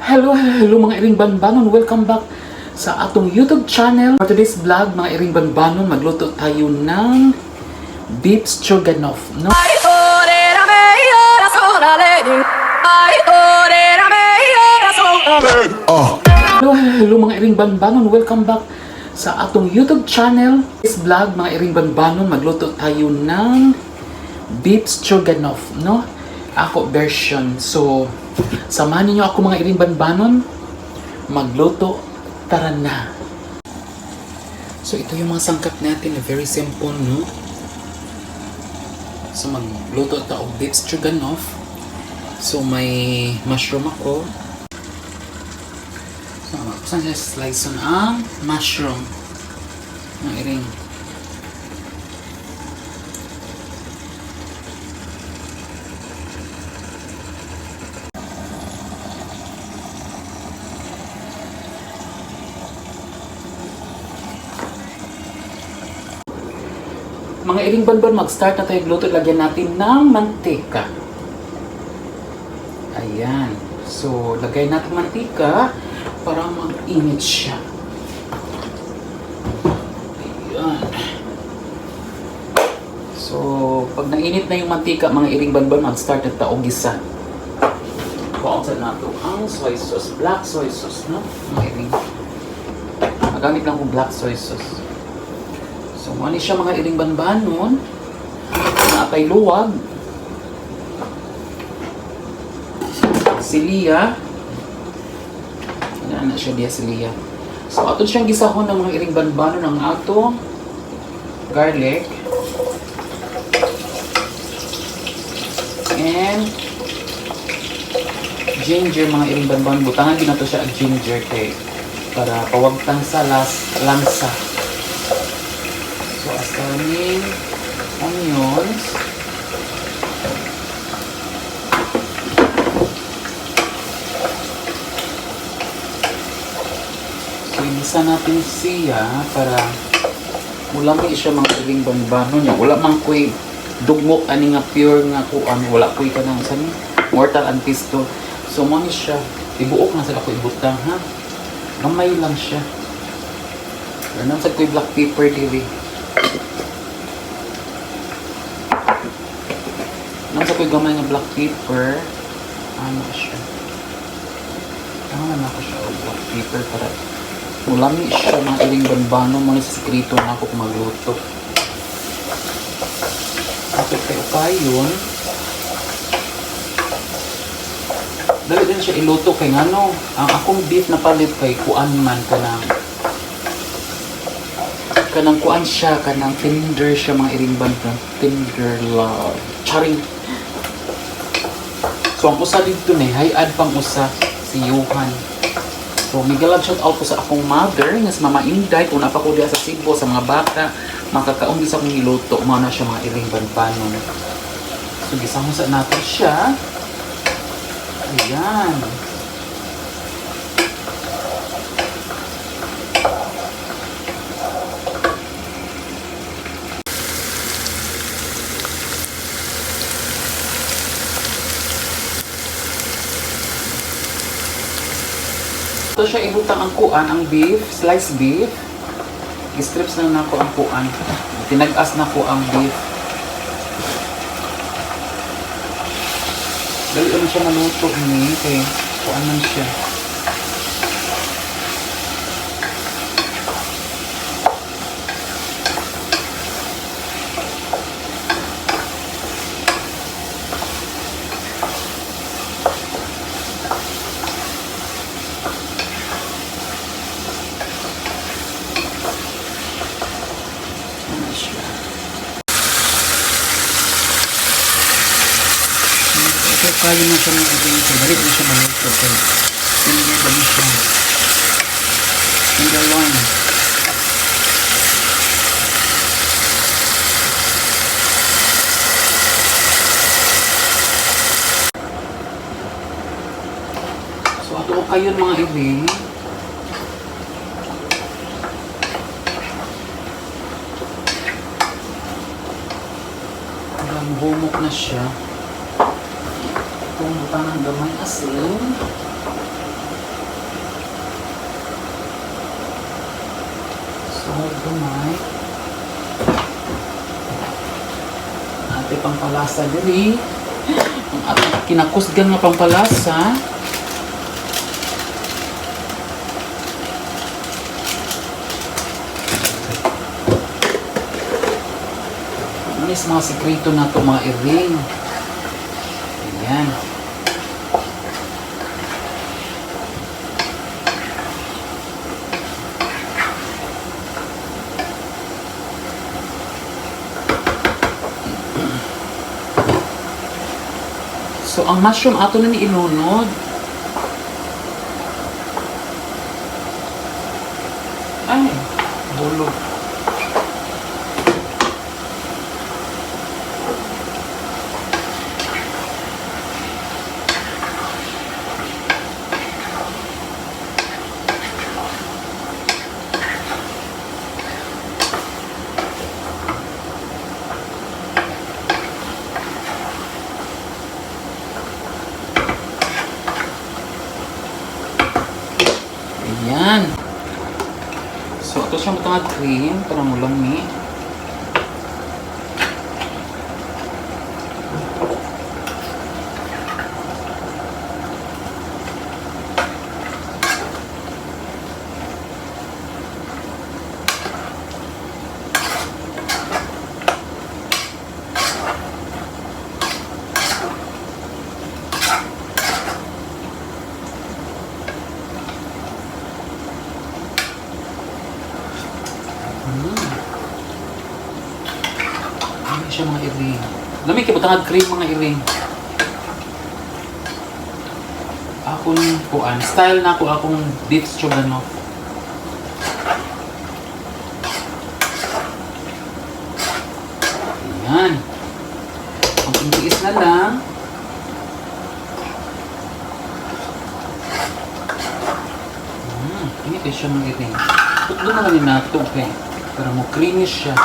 Hello mga iring banbanon. Welcome back sa atong YouTube channel. For today's vlog, mga iring banbanon, magluto tayo ng beef stroganoff, no? Hello mga iring banbanon. Welcome back sa atong YouTube channel. This vlog, mga iring banbanon, magluto tayo ng beef stroganoff, no? Ako version. So, samahan niyo ako mga iring banbanon. Magluto, tara na. So, ito yung mga sangkap natin na very simple, no? So, magluto tayo ng beef stroganoff. So, may mushroom ako. So, saan siya slice ang mushroom? Mga iring. Mga iring banban, mag-start na tayo gluto. Lagyan natin ng mantika. Ayan. So, lagay natin mantika para mag-init siya. Ayan. So, pag nainit na yung mantika, mga iring banban, mag-start na tayo gisa. Kuwaunsan natin ang soy sauce. Black soy sauce, no? Mga iring. Magamit lang kong black soy sauce. So, mani siya mga iring banbanon na apay luwag, siliya, na siya diya siliya. So, ato siyang gisahon ng mga iring banbanon ng atong garlic and ginger, mga iring banbanon. Butangan din nato siya ang ginger kay para pawagtang sa lansa. So, asanin, onions, so, inisa natin siya para wala may siya mga iring banbanon niya. Wala mang kuy dugmok ani nga pure nga kuan. Wala kuy ka ng sani, mortal and pestle. So, mani siya. Ibuok na sila ko ibutang, ha? Gamay lang siya. Ganun sa kuy black pepper dili. Nasa ko'y gamay nga black pepper, ano siya? Ano na ako siya o black pepper para ulami siya mga iring banbano mo na sa sikrito na ako kung magluto. At kayo kayon, dali din siya iluto kay ano, ang akong beef na palit kay kuan man kanang kuan siya, kanang tender siya mga iring banbano, tender love, charing. So, ang usa dito ni, hay-ad pang usa si Johan. So, migalab shout out ko sa akong mother, nga si Mama Inday, kung napako diya sa Cebu, sa mga bata, makakaong sa akong niluto, mga na siya mga iring banbanon. So, gisahon sa natin siya. Ayan. So, siya ibutang ang kuan, ang beef, sliced beef. I-strips na nako ang kuan. Tinag-as na ko ang beef. Dali naman siya naluto ni. Okay, kuan man siya. Kaya na siya mga dito. Dali na siya maluto. Hindi ba siya? Hindi lang. So, ato ko kayo mga iring. Hanggang humok na siya. Kung butangan gamay asin. Sunod gamay. Ate pampalasa diri. Ang atong kinakusgan nga pampalasa. Anis mga sekreto na ito mga iring. Ayan. So, ang mushroom ato na ni inunod. Ay, bulog. Ayan. So, ito siya matangad cream para mulami. Ano siya mga iring. Lamig kayo batangad cream mga iring. Akong kuan. Style na ako akong beef stroganoff. Ayan. Ang pintiis na lang. Ini kayo siya mga iring. Doon naman yung nato, okay. Pero mo creamy siya.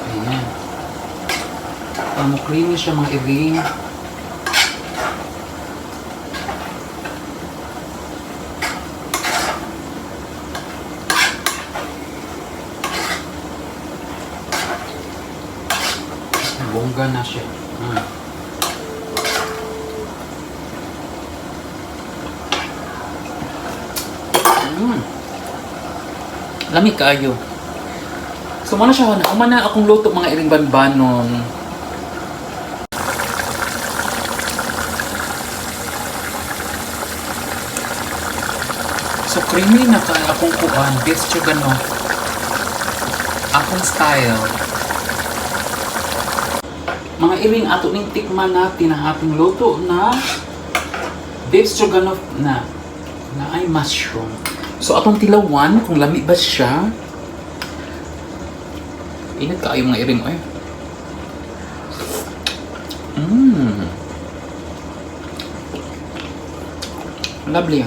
Ayan. Pero mo creamy siya mga iring. Bongga na siya. Lamig kaayo. So muna siya na umana akong luto mga iring banbanon. So creamy na ka akong kuan, beef stroganoff. Akong style. Mga iring ato ning tikman natin ang ating luto na beef stroganoff na ay mushroom. So atong tilawan kung lami ba siya. Init kaayo mga iring eh. Lovely.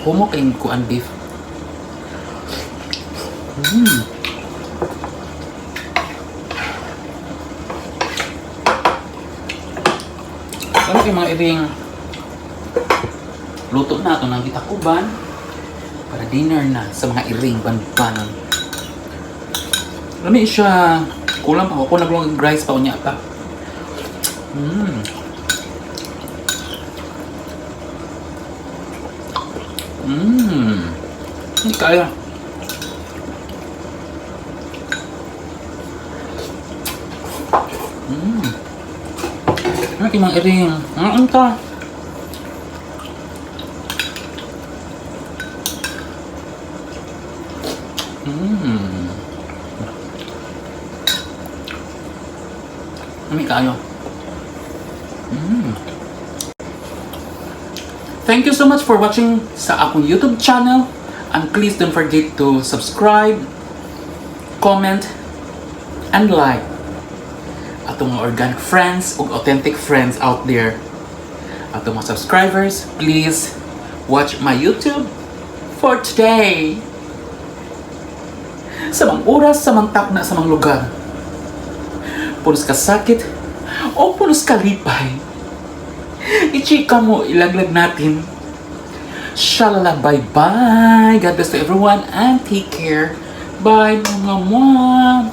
Humok ang kuan beef. Ano yung mga iring luto na ito ng kitakuban para dinner na sa mga iring banbanon. Lami siya kulang pa ako naglong rice pa unya pa. Hindi kaya. Ano yung mga iring? Ano ito? Ano kayo? Thank you so much for watching sa akong YouTube channel, and please don't forget to subscribe, comment, and like. Atong mga organic friends ug authentic friends out there. Atong mga subscribers, please watch my YouTube for today. Sa mga oras, sa mga takna, sa mga lugar. Puros ka sakit O pulos kalipay. I-chika mo, ilaglag natin. Shalala, bye-bye. God bless to everyone and take care. Bye, mga mom.